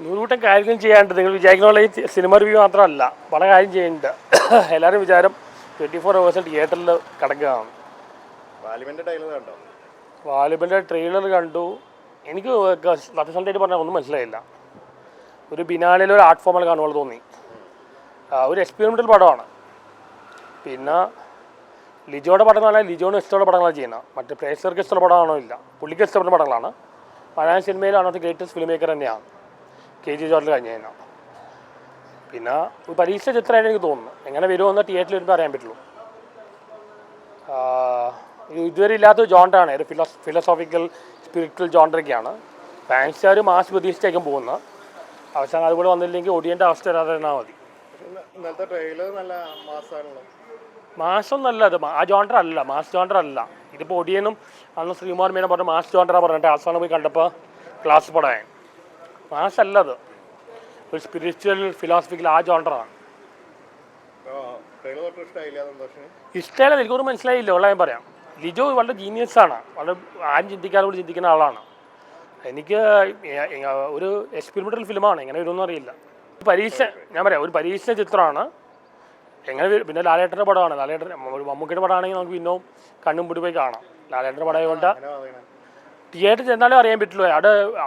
നൂറുകൂട്ടം കാര്യങ്ങൾ ചെയ്യാണ്ട് നിങ്ങൾ വിചാരിക്കുന്ന പോലെ ഈ സിനിമ റിവ്യൂ മാത്രമല്ല പല കാര്യം ചെയ്യുന്നുണ്ട്. എല്ലാവരും വിചാരം 24 hours തിയേറ്ററിൽ കിടക്കുകയാണ്. വാലിബൻ്റെ ട്രെയിലർ കണ്ടു. എനിക്ക് സത്യസന്ധമായിട്ട് പറഞ്ഞാൽ ഒന്നും മനസ്സിലായില്ല. ഒരു ബിനാലിൽ ഒരു ആർട്ട് ഫോമൽ കാണുമ്പോൾ തോന്നി. ഒരു എക്സ്പെരിമെൻ്റൽ പടമാണ്. പിന്നെ ലിജോയുടെ പടം എന്ന് പറഞ്ഞാൽ ലിജോന് ഇഷ്ടമുള്ള പടങ്ങളാണ് ചെയ്യുന്നത്. മറ്റേ പ്രേക്ഷകർക്ക് ഇഷ്ടമുള്ള പടമാണോ ഇല്ല, പുള്ളിക്ക് ഇഷ്ടപ്പെടുന്ന പടങ്ങളാണ്. മലയാളം സിനിമയിലാണോ ഗ്രേറ്റസ്റ്റ് ഫിലിം മേക്കർ തന്നെയാണ് KG ജോർജിൽ കഴിഞ്ഞ് കഴിഞ്ഞാൽ. പിന്നെ ഒരു പരീക്ഷ ചിത്രമായിട്ട് എനിക്ക് തോന്നുന്നു. എങ്ങനെ വരുമെന്ന് തിയേറ്ററിൽ വരുമ്പോൾ അറിയാൻ പറ്റുള്ളൂ. ഇതുവരെ ഇല്ലാത്തൊരു ജോണ്ടറാണ്, ഒരു ഫിലോസോഫിക്കൽ സ്പിരിച്വൽ ജോണ്ടറൊക്കെയാണ്. ഫാൻസുകാർ മാസ് പ്രതീക്ഷിച്ചായിരിക്കും പോകുന്നത്. അവസാനം അതുകൂടെ വന്നില്ലെങ്കിൽ ഒടിയേണ്ട അവസ്ഥ വരാതെ തന്നാൽ മതി. മാസം നല്ലത് ആ ജോണ്ടർ അല്ല, മാസ് ജോണ്ടർ അല്ല. ഇതിപ്പോൾ ഒടിയനും അന്ന് ശ്രീകുമാർ മീന പറഞ്ഞ മാസ് ജോണ്ടറാ പറഞ്ഞിട്ട് അവസാനം പോയി കണ്ടപ്പോൾ ക്ലാസ് പടയാൻ. മാസ് അല്ലത്, ഒരു സ്പിരിച്വൽ ഫിലോസഫിക്കൽ ആ ജോണ്ടറാണ്. ഇഷ്ടമല്ല, എനിക്കൊന്നും മനസ്സിലായില്ല. ഉള്ള ഞാൻ പറയാം, ലിജോ വളരെ ജീനിയസാണ്. വളരെ ആരും ചിന്തിക്കാതെ കൂടി ചിന്തിക്കുന്ന ആളാണ്. എനിക്ക് ഒരു എക്സ്പെരിമെൻ്റൽ ഫിലിമാണ്, എങ്ങനെ വരുമെന്ന് അറിയില്ല. പരീക്ഷ ഞാൻ പറയാം, ഒരു പരീക്ഷ ചിത്രമാണ്. എങ്ങനെ പിന്നെ ലാലേട്ടൻ്റെ പടമാണ്. ലാലേട്ടൻ മമ്മൂക്കിയുടെ പടമാണെങ്കിൽ നമുക്ക് പിന്നെയും കണ്ണും പിടി പോയി കാണാം. ലാലേട്ടൻ്റെ പടം കൊണ്ട് തിയേറ്ററിൽ ചെന്നാലും അറിയാൻ പറ്റുള്ളൂ.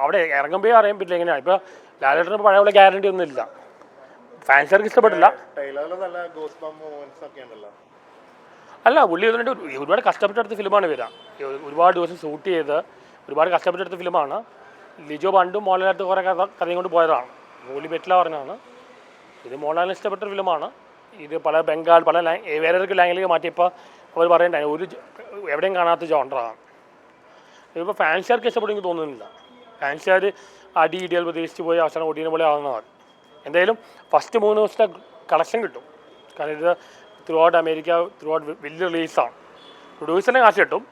അവിടെ ഇറങ്ങുമ്പോഴേ അറിയാൻ പറ്റില്ല എങ്ങനെയാണ്. ഇപ്പോൾ ലാലേട്ടൻ്റെ പഴയ ഗ്യാരണ്ടി ഒന്നും ഇല്ല. ഫാൻസുകാർക്ക് ഇഷ്ടപ്പെട്ടില്ല. അല്ല, പുള്ളി ഇതിനായിട്ട് ഒരുപാട് കഷ്ടപ്പെട്ടെടുത്ത ഫിലിമാണ് വരിക. ഒരുപാട് ദിവസം ഷൂട്ട് ചെയ്ത് ഒരുപാട് കഷ്ടപ്പെട്ടെടുത്ത ഫിലിമാണ്. ലിജോ പണ്ടും മോഹൻലാലിനകത്ത് കുറേ കഥയും കൊണ്ട് പോയതാണ്. മൂലി ബെറ്റില പറഞ്ഞാണ്. ഇത് മോഹൻലാലിന് ഇഷ്ടപ്പെട്ട ഫിലിമാണ്. ഇത് പല ബംഗാൾ പല വേറെ ലാംഗ്വേജിലേക്ക് മാറ്റിയപ്പോൾ അവർ പറയണ്ടായി ഒരു എവിടെയും കാണാത്ത ജോണ്ടറാണ്. ഇതിപ്പോൾ ഫാൻസുകാർക്ക് ഇഷ്ടപ്പെടുമെങ്കിൽ തോന്നുന്നില്ല. ഫാൻസുകാർ അടി ഇടികൾ പ്രതീക്ഷിച്ച് പോയി അവസാനം ഒടിയുന്ന പോലെ ആവുന്നതാണ്. എന്തായാലും ഫസ്റ്റ് 3 ദിവസത്തെ കളക്ഷൻ കിട്ടും. കാരണം ഇത് through out America through out വലിയ റിലീസാണ്. പ്രൊഡ്യൂസറിനെ കാശ് കിട്ടും.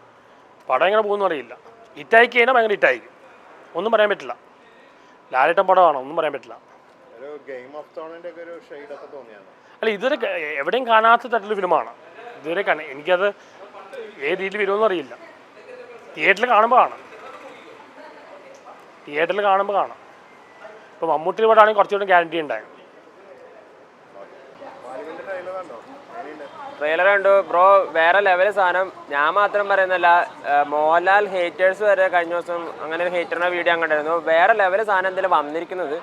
പടം എങ്ങനെ പോകുന്നു അറിയില്ല. ഹിറ്റായിക്ക് കഴിഞ്ഞാൽ ഭയങ്കര ഹിറ്റായിരിക്കും. ഒന്നും പറയാൻ പറ്റില്ല. ലാലേട്ടൻ പടമാണോ ഒന്നും പറയാൻ പറ്റില്ല. അല്ല, ഇതുവരെ എവിടെയും കാണാത്ത തരത്തിലുള്ള ഫിലിമാണ്. ഇതുവരെ എനിക്കത് ഏത് രീതിയിൽ വരുമെന്നും അറിയില്ല. തിയേറ്ററിൽ കാണുമ്പോൾ കാണാം. ഇപ്പോൾ മമ്മൂട്ടിയുടെ പടമാണെങ്കിൽ കുറച്ചുകൂടെ ഗ്യാരണ്ടി ഉണ്ടായിരുന്നു. ട്രെയിലർ കണ്ടു ബ്രോ, വേറെ ലെവൽ സാധനം. ഞാൻ മാത്രം പറയുന്നില്ല, മോഹൻലാൽ ഹേറ്റേഴ്സ് വരെ കഴിഞ്ഞ ദിവസം അങ്ങനെ ഒരു ഹേറ്ററിൻ്റെ വീഡിയോ ഞാൻ കണ്ടായിരുന്നു. വേറെ ലെവൽ സാധനം എന്തെങ്കിലും വന്നിരിക്കുന്നത്.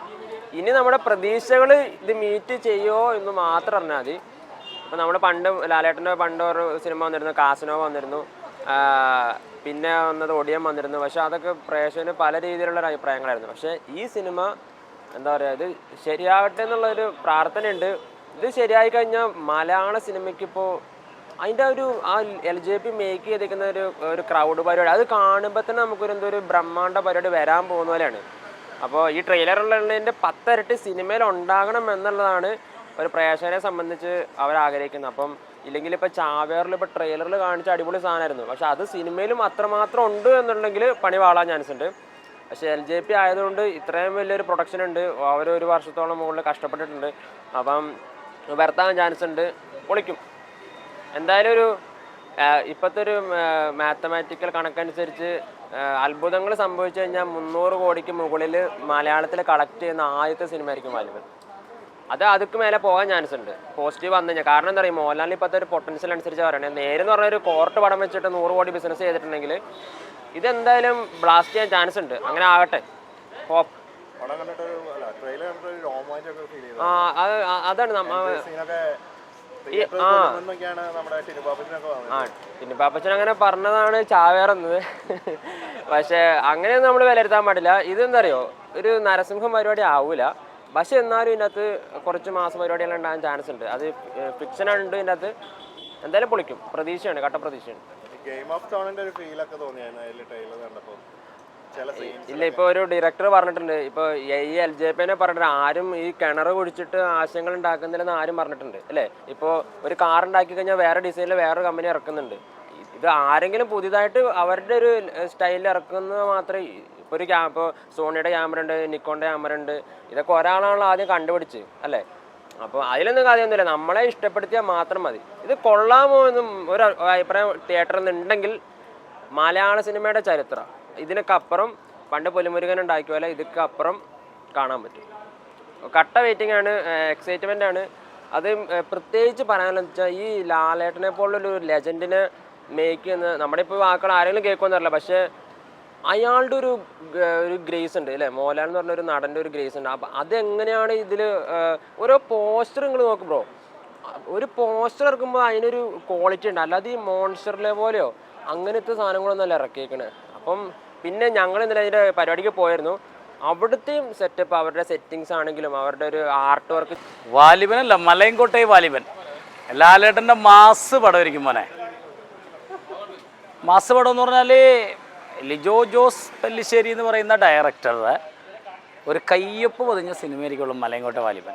ഇനി നമ്മുടെ പ്രതീക്ഷകൾ ഇത് മീറ്റ് ചെയ്യുമോ എന്ന് മാത്രം അറിഞ്ഞാൽ മതി. ഇപ്പോൾ നമ്മൾ ലാലേട്ടൻ്റെ പണ്ട് ഒരു സിനിമ വന്നിരുന്നു, കാസിനോ വന്നിരുന്നു, പിന്നെ വന്നത് ഒടിയൻ വന്നിരുന്നു. പക്ഷേ അതൊക്കെ പ്രേക്ഷകന് പല രീതിയിലുള്ള അഭിപ്രായങ്ങളായിരുന്നു. പക്ഷേ ഈ സിനിമ എന്താ പറയുക, ഇത് ശരിയാകട്ടെ എന്നുള്ളൊരു പ്രാർത്ഥനയുണ്ട്. ഇത് ശരിയായി കഴിഞ്ഞാൽ മലയാള സിനിമയ്ക്കിപ്പോൾ അതിൻ്റെ ആ LJP മേക്ക് ചെയ്തിരിക്കുന്ന ഒരു ക്രൗഡ് പരിപാടി അത് കാണുമ്പോൾ തന്നെ നമുക്കൊരു ഒരു ബ്രഹ്മാണ്ഡ പരിപാടി വരാൻ പോകുന്ന പോലെയാണ്. അപ്പോൾ ഈ ട്രെയിലറുള്ളതിൻ്റെ 10 ഇരട്ടി സിനിമയിൽ ഉണ്ടാകണം എന്നുള്ളതാണ് ഒരു പ്രേക്ഷകരെ സംബന്ധിച്ച് അവരാഗ്രഹിക്കുന്നത്. അപ്പം ഇല്ലെങ്കിൽ ഇപ്പോൾ ചാവേറിൽ ഇപ്പോൾ ട്രെയിലറിൽ കാണിച്ച അടിപൊളി സാധനമായിരുന്നു. പക്ഷെ അത് സിനിമയിലും അത്രമാത്രം ഉണ്ട് എന്നുണ്ടെങ്കിൽ പണി വാളാൻ ചാൻസ് ഉണ്ട്. പക്ഷേ LJP ആയതുകൊണ്ട് ഇത്രയും വലിയൊരു പ്രൊഡക്ഷൻ ഉണ്ട്. അവർ 1 വർഷത്തോളം മുകളിൽ കഷ്ടപ്പെട്ടിട്ടുണ്ട്. അപ്പം വരുത്താൻ ചാൻസ് ഉണ്ട്. പൊളിക്കും എന്തായാലും. ഇപ്പോഴത്തെ ഒരു മാത്തമാറ്റിക്കൽ കണക്കനുസരിച്ച് അത്ഭുതങ്ങൾ സംഭവിച്ചു കഴിഞ്ഞാൽ 300 കോടിക്ക് മുകളിൽ മലയാളത്തിൽ കളക്ട് ചെയ്യുന്ന ആദ്യത്തെ സിനിമ ആയിരിക്കും വാലിബൻ. അതുക്ക് മേലെ പോകാൻ ചാൻസ് ഉണ്ട് പോസിറ്റീവ് വന്നു കഴിഞ്ഞാൽ. കാരണം എന്താ പറയുക, മോഹൻലാലിന് ഇപ്പോഴത്തെ ഒരു പൊട്ടൻഷ്യൽ അനുസരിച്ച് പറയണത്. നേരെന്ന് പറഞ്ഞൊരു കോർട്ട് പടം വെച്ചിട്ട് 100 കോടി ബിസിനസ് ചെയ്തിട്ടുണ്ടെങ്കിൽ ഇതെന്തായാലും ബ്ലാസ്റ്റ് ചെയ്യാൻ ചാൻസ് ഉണ്ട്. അങ്ങനെ ആകട്ടെ. ഹോപ്പ്. അതാണ് ടിനിപ്പാപ്പച്ചൻ അങ്ങനെ പറഞ്ഞതാണ് ചാവേറുന്നത്. പക്ഷെ അങ്ങനെയൊന്നും നമ്മൾ വിലയിരുത്താൻ പാടില്ല. ഇതെന്താ അറിയോ, ഒരു നരസിംഹം പരിപാടി ആവൂല. പക്ഷെ എന്നാലും ഇതിൻ്റെ അകത്ത് കുറച്ച് മാസ പരിപാടികൾ ഉണ്ടാകാൻ ചാൻസ് ഉണ്ട്. അത് ഫിക്ഷൻ ഉണ്ട് ഇതിൻ്റെ അകത്ത്. എന്തായാലും പൊളിക്കും. പ്രതീക്ഷയാണ്, കട്ട പ്രതീക്ഷയാണ്. ഇല്ല, ഇപ്പോൾ ഒരു ഡയറക്ടർ പറഞ്ഞിട്ടുണ്ട്, ഇപ്പോൾ ഈ LJPനെ പറഞ്ഞിട്ട് ആരും ഈ കിണർ കുടിച്ചിട്ട് ആശയങ്ങൾ ഉണ്ടാക്കുന്നില്ലെന്ന് ആരും പറഞ്ഞിട്ടുണ്ട് അല്ലേ. ഇപ്പോൾ ഒരു കാർ ഉണ്ടാക്കി കഴിഞ്ഞാൽ വേറെ ഡിസൈനിൽ വേറൊരു കമ്പനി ഇറക്കുന്നുണ്ട്. ഇത് ആരെങ്കിലും പുതിയതായിട്ട് അവരുടെ ഒരു സ്റ്റൈലിൽ ഇറക്കുന്നത് മാത്രമേ. ഇപ്പോൾ സോണിയുടെ ക്യാമറ ഉണ്ട്, നിക്കോണിൻ്റെ ക്യാമറ ഉണ്ട്. ഇതൊക്കെ ഒരാളാണല്ലോ ആദ്യം കണ്ടുപിടിച്ച് അല്ലേ. അപ്പോൾ അതിലൊന്നും കാര്യമൊന്നുമില്ല, നമ്മളെ ഇഷ്ടപ്പെടുത്തിയാൽ മാത്രം മതി. ഇത് കൊള്ളാമോ എന്നും ഒരു അഭിപ്രായം തിയേറ്ററിൽ നിന്നുണ്ടെങ്കിൽ മലയാള സിനിമയുടെ ചരിത്രം ഇതിനൊക്കെ അപ്പുറം പണ്ട് പൊലിമുരുകൻ ഉണ്ടാക്കിയ പോലെ ഇതൊക്കെ അപ്പുറം കാണാൻ പറ്റും. കട്ട വെയിറ്റിംഗ് ആണ്, എക്സൈറ്റ്മെൻ്റ് ആണ്. അത് പ്രത്യേകിച്ച് പറയാനെന്ന് വെച്ചാൽ ഈ ലാലേട്ടനെ പോലുള്ളൊരു ലെജൻഡിനെ മേക്ക് ചെയ്യുന്ന നമ്മുടെ ഇപ്പോൾ വാക്കുകൾ ആരെങ്കിലും കേൾക്കുമെന്നറിയില്ല, പക്ഷേ അയാളുടെ ഒരു ഗ്രേസ് ഉണ്ട് അല്ലേ, മോഹൻലാൽ എന്ന് പറഞ്ഞൊരു നടൻ്റെ ഒരു ഗ്രേസ് ഉണ്ട്. അപ്പം അതെങ്ങനെയാണ് ഇതിൽ ഓരോ പോസ്റ്റർ നിങ്ങൾ നോക്കും ബ്രോ, ഒരു പോസ്റ്റർ ഇറക്കുമ്പോൾ അതിനൊരു ക്വാളിറ്റി ഉണ്ട്, അല്ലാതെ ഈ മോൺസ്റ്ററിലെ പോലെയോ അങ്ങനത്തെ സാധനങ്ങളൊന്നും അല്ല ഇറക്കിയേക്കണേ. അപ്പം പിന്നെ ഞങ്ങൾ ഇന്നലെ അതിൻ്റെ പരിപാടിക്ക് പോയിരുന്നു, അവിടുത്തെയും സെറ്റപ്പ്, അവരുടെ സെറ്റിങ്സ് ആണെങ്കിലും അവരുടെ ഒരു ആർട്ട് വർക്ക്. വാലിബനല്ല, മലയൻകോട്ടെ വാലിബൻ ലാലേട്ടൻ്റെ മാസ് പടമായിരിക്കും മോനെ. മാസ് പടം എന്ന് പറഞ്ഞാൽ ലിജോ ജോസ് പല്ലിശ്ശേരി എന്ന് പറയുന്ന ഡയറക്ടറുടെ ഒരു കയ്യൊപ്പ് പതിഞ്ഞ സിനിമയായിരിക്കുള്ളൂ മലയൻകോട്ടെ വാലിബൻ.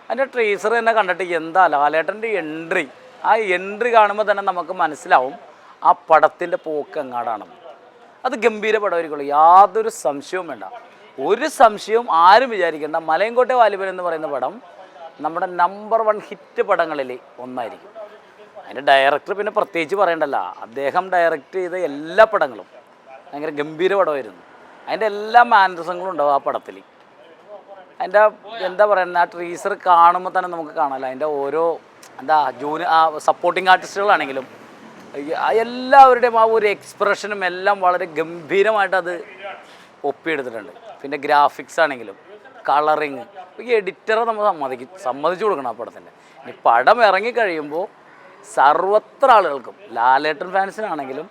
അതിൻ്റെ ട്രീസർ തന്നെ കണ്ടിട്ട് എന്താ ലാലേട്ടൻ്റെ എൻട്രി, ആ എൻട്രി കാണുമ്പോൾ തന്നെ നമുക്ക് മനസ്സിലാവും ആ പടത്തിൻ്റെ പോക്ക് എങ്ങാടാണെന്ന്. അത് ഗംഭീര പടമായിരിക്കുള്ളൂ, യാതൊരു സംശയവും വേണ്ട. ഒരു സംശയവും ആരും വിചാരിക്കേണ്ട, മലയൻകോട്ടെ വാലിബൻ എന്ന് പറയുന്ന പടം നമ്മുടെ നമ്പർ 1 ഹിറ്റ് പടങ്ങളിൽ ഒന്നായിരിക്കും. അതിൻ്റെ ഡയറക്ടർ പിന്നെ പ്രത്യേകിച്ച് പറയണ്ടല്ല, അദ്ദേഹം ഡയറക്റ്റ് ചെയ്ത എല്ലാ പടങ്ങളും ഭയങ്കര ഗംഭീര പടമായിരുന്നു. അതിൻ്റെ എല്ലാ മാനറിസങ്ങളും ഉണ്ടാവും ആ പടത്തിൽ. അതിൻ്റെ എന്താ പറയുക, ആ ട്രീസർ കാണുമ്പോൾ തന്നെ നമുക്ക് കാണാമല്ലോ അതിൻ്റെ ഓരോ സപ്പോർട്ടിങ് ആർട്ടിസ്റ്റുകളാണെങ്കിലും എല്ലാവരുടെയും ആ ഒരു എക്സ്പ്രഷനും എല്ലാം വളരെ ഗംഭീരമായിട്ട് അത് ഒപ്പിയെടുത്തിട്ടുണ്ട്. പിന്നെ ഗ്രാഫിക്സ് ആണെങ്കിലും കളറിങ്, ഈ എഡിറ്ററെ നമ്മൾ സമ്മതിച്ചു കൊടുക്കണം ആ പടത്തിൻ്റെ. ഇനി പടം ഇറങ്ങിക്കഴിയുമ്പോൾ സർവത്ര ആളുകൾക്കും, ലാലേട്ടൻ ഫാൻസിനാണെങ്കിലും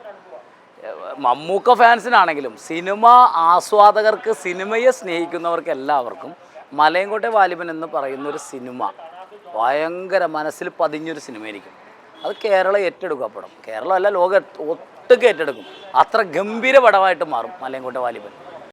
മമ്മൂക്ക ഫാൻസിനാണെങ്കിലും സിനിമ ആസ്വാദകർക്ക്, സിനിമയെ സ്നേഹിക്കുന്നവർക്ക് എല്ലാവർക്കും മലയൻകോട്ടെ വാലിബൻ എന്ന് പറയുന്ന ഒരു സിനിമ ഭയങ്കര മനസ്സിൽ പതിഞ്ഞൊരു സിനിമയായിരിക്കും. അത് കേരളം ഏറ്റെടുക്കും. ആ പടം കേരളം അല്ല, ലോകം ഒട്ടുക്ക് ഏറ്റെടുക്കും. അത്ര ഗംഭീര പടമായിട്ട് മാറും മലയൻകോട്ടെ വാലിബൻ.